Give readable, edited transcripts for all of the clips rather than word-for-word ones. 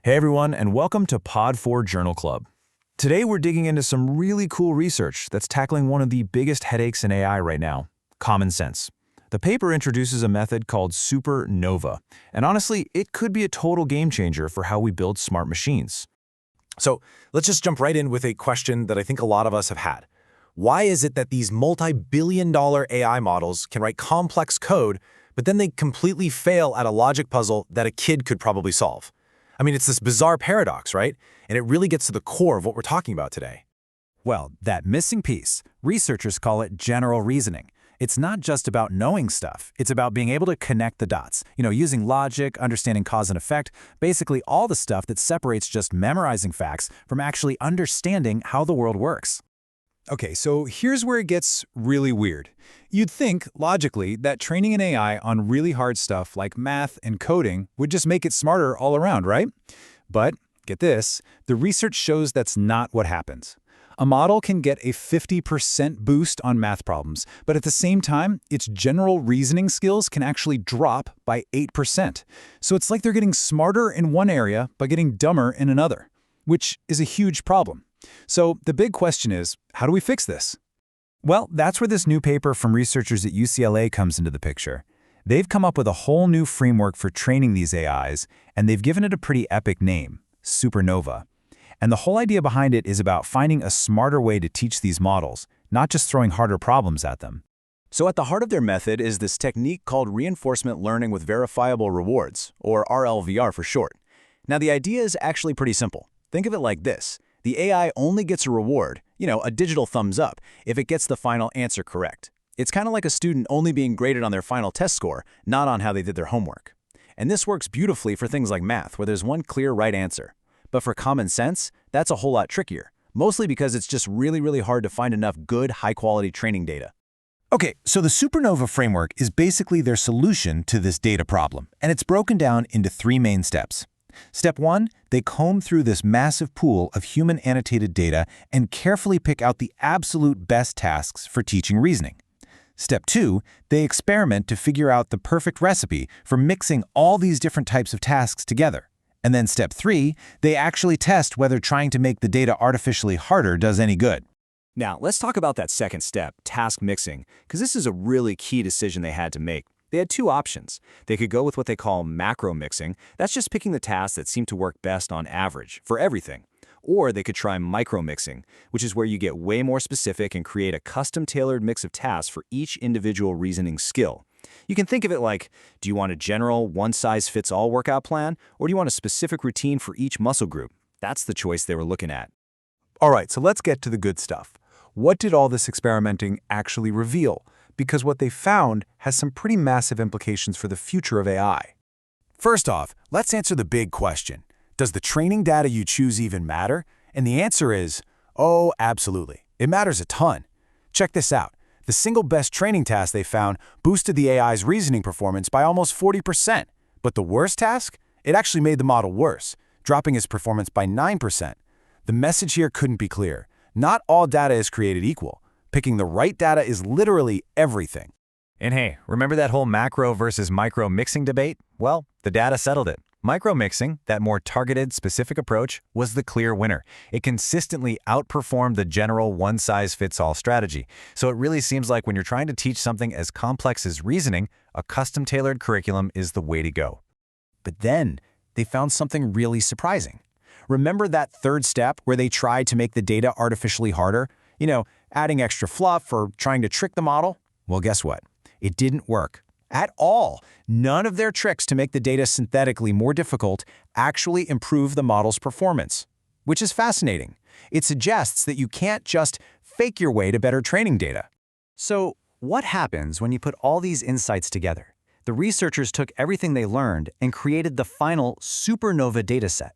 Hey everyone, and welcome to Pod 4 Journal Club. Today we're digging into some really cool research that's tackling one of the biggest headaches in AI right now, common sense. The paper introduces a method called SUPERNOVA, and honestly, it could be a total game changer for how we build smart machines. So let's just jump right in with a question that I think a lot of us have had. Why is it that these multi-billion-dollar AI models can write complex code, but then they completely fail at a logic puzzle that a kid could probably solve? I mean, it's this bizarre paradox, right? And it really gets to the core of what we're talking about today. Well, that missing piece, researchers call it general reasoning. It's not just about knowing stuff. It's about being able to connect the dots, using logic, understanding cause and effect, basically all the stuff that separates just memorizing facts from actually understanding how the world works. Okay, so here's where it gets really weird. You'd think, logically, that training an AI on really hard stuff like math and coding would just make it smarter all around, right? But, get this, the research shows that's not what happens. A model can get a 50% boost on math problems, but at the same time, its general reasoning skills can actually drop by 8%. So it's like they're getting smarter in one area but getting dumber in another, which is a huge problem. So the big question is, how do we fix this? Well, that's where this new paper from researchers at UCLA comes into the picture. They've come up with a whole new framework for training these AIs, and they've given it a pretty epic name, SUPERNOVA. And the whole idea behind it is about finding a smarter way to teach these models, not just throwing harder problems at them. So at the heart of their method is this technique called reinforcement learning with verifiable rewards, or RLVR for short. Now the idea is actually pretty simple. Think of it like this. The AI only gets a reward, a digital thumbs up, if it gets the final answer correct. It's kind of like a student only being graded on their final test score, not on how they did their homework. And this works beautifully for things like math, where there's one clear right answer. But for common sense, that's a whole lot trickier, mostly because it's just really hard to find enough good, high-quality training data. Okay, so the SUPERNOVA framework is basically their solution to this data problem, and it's broken down into 3 main steps. Step 1, they comb through this massive pool of human-annotated data and carefully pick out the absolute best tasks for teaching reasoning. Step 2, they experiment to figure out the perfect recipe for mixing all these different types of tasks together. And then step 3, they actually test whether trying to make the data artificially harder does any good. Now, let's talk about that second step, task mixing, because this is a really key decision they had to make. They had 2 options. They could go with what they call macro mixing. That's just picking the tasks that seem to work best on average for everything. Or they could try micro mixing, which is where you get way more specific and create a custom-tailored mix of tasks for each individual reasoning skill. You can think of it like, do you want a general one-size-fits-all workout plan, or do you want a specific routine for each muscle group? That's the choice they were looking at. All right, so let's get to the good stuff. What did all this experimenting actually reveal? Because what they found has some pretty massive implications for the future of AI. First off, let's answer the big question. Does the training data you choose even matter? And the answer is, oh, absolutely. It matters a ton. Check this out. The single best training task they found boosted the AI's reasoning performance by almost 40%. But the worst task? It actually made the model worse, dropping its performance by 9%. The message here couldn't be clearer. Not all data is created equal. Picking the right data is literally everything. And hey, remember that whole macro versus micro mixing debate? Well, the data settled it. Micro mixing, that more targeted, specific approach, was the clear winner. It consistently outperformed the general one-size-fits-all strategy. So it really seems like when you're trying to teach something as complex as reasoning, a custom-tailored curriculum is the way to go. But then, they found something really surprising. Remember that third step where they tried to make the data artificially harder? Adding extra fluff or trying to trick the model? Well, guess what? It didn't work. At all. None of their tricks to make the data synthetically more difficult actually improve the model's performance, which is fascinating. It suggests that you can't just fake your way to better training data. So what happens when you put all these insights together? The researchers took everything they learned and created the final SUPERNOVA dataset.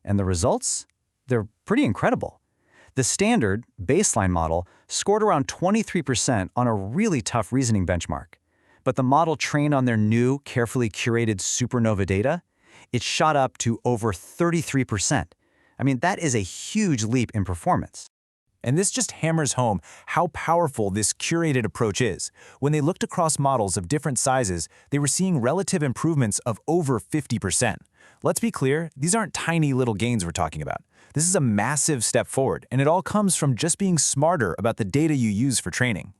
And the results? They're pretty incredible. The standard, baseline model scored around 23% on a really tough reasoning benchmark. But the model trained on their new, carefully curated SUPERNOVA data, it shot up to over 33%. I mean, that is a huge leap in performance. And this just hammers home how powerful this curated approach is. When they looked across models of different sizes, they were seeing relative improvements of over 50%. Let's be clear, these aren't tiny little gains we're talking about. This is a massive step forward, and it all comes from just being smarter about the data you use for training.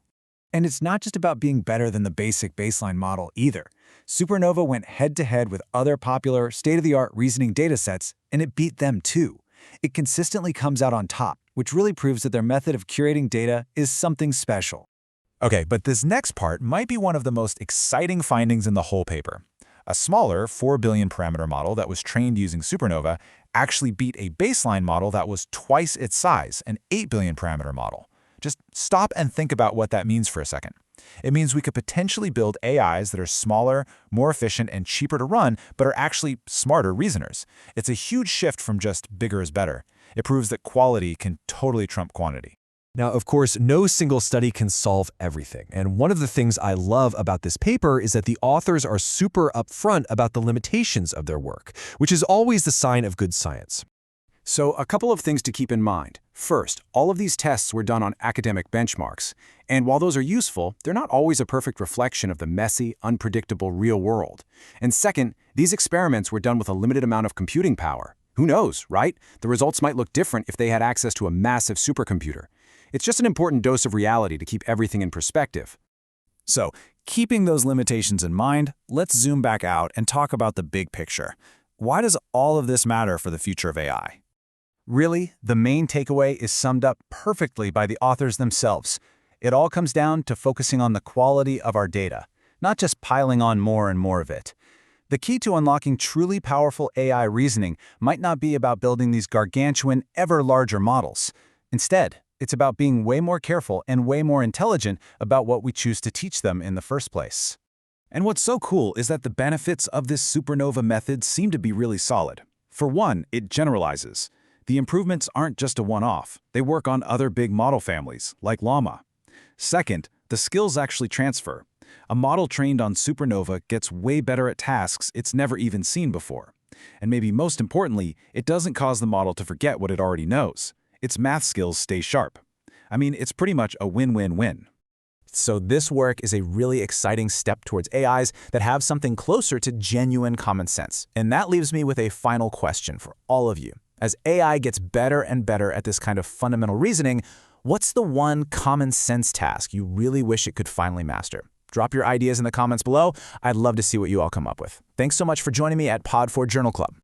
And it's not just about being better than the basic baseline model either. SUPERNOVA went head-to-head with other popular, state-of-the-art reasoning datasets, and it beat them too. It consistently comes out on top, which really proves that their method of curating data is something special. Okay, but this next part might be one of the most exciting findings in the whole paper. A smaller 4 billion parameter model that was trained using SUPERNOVA actually beat a baseline model that was twice its size, an 8 billion parameter model. Just stop and think about what that means for a second. It means we could potentially build AIs that are smaller, more efficient, and cheaper to run, but are actually smarter reasoners. It's a huge shift from just bigger is better. It proves that quality can totally trump quantity. Now, of course, no single study can solve everything, and one of the things I love about this paper is that the authors are super upfront about the limitations of their work, which is always the sign of good science. So a couple of things to keep in mind. First, all of these tests were done on academic benchmarks, and while those are useful, they're not always a perfect reflection of the messy, unpredictable real world. And second, these experiments were done with a limited amount of computing power. Who knows, right? The results might look different if they had access to a massive supercomputer. It's just an important dose of reality to keep everything in perspective. So, keeping those limitations in mind, let's zoom back out and talk about the big picture. Why does all of this matter for the future of AI? Really, the main takeaway is summed up perfectly by the authors themselves. It all comes down to focusing on the quality of our data, not just piling on more and more of it. The key to unlocking truly powerful AI reasoning might not be about building these gargantuan, ever larger models. Instead, it's about being way more careful and way more intelligent about what we choose to teach them in the first place. And what's so cool is that the benefits of this SUPERNOVA method seem to be really solid. For one, it generalizes. The improvements aren't just a one-off. They work on other big model families, like Llama. Second, the skills actually transfer. A model trained on SUPERNOVA gets way better at tasks it's never even seen before. And maybe most importantly, it doesn't cause the model to forget what it already knows. Its math skills stay sharp. I mean, it's pretty much a win-win-win. So this work is a really exciting step towards AIs that have something closer to genuine common sense. And that leaves me with a final question for all of you. As AI gets better and better at this kind of fundamental reasoning, what's the one common sense task you really wish it could finally master? Drop your ideas in the comments below. I'd love to see what you all come up with. Thanks so much for joining me at Pod 4 Journal Club.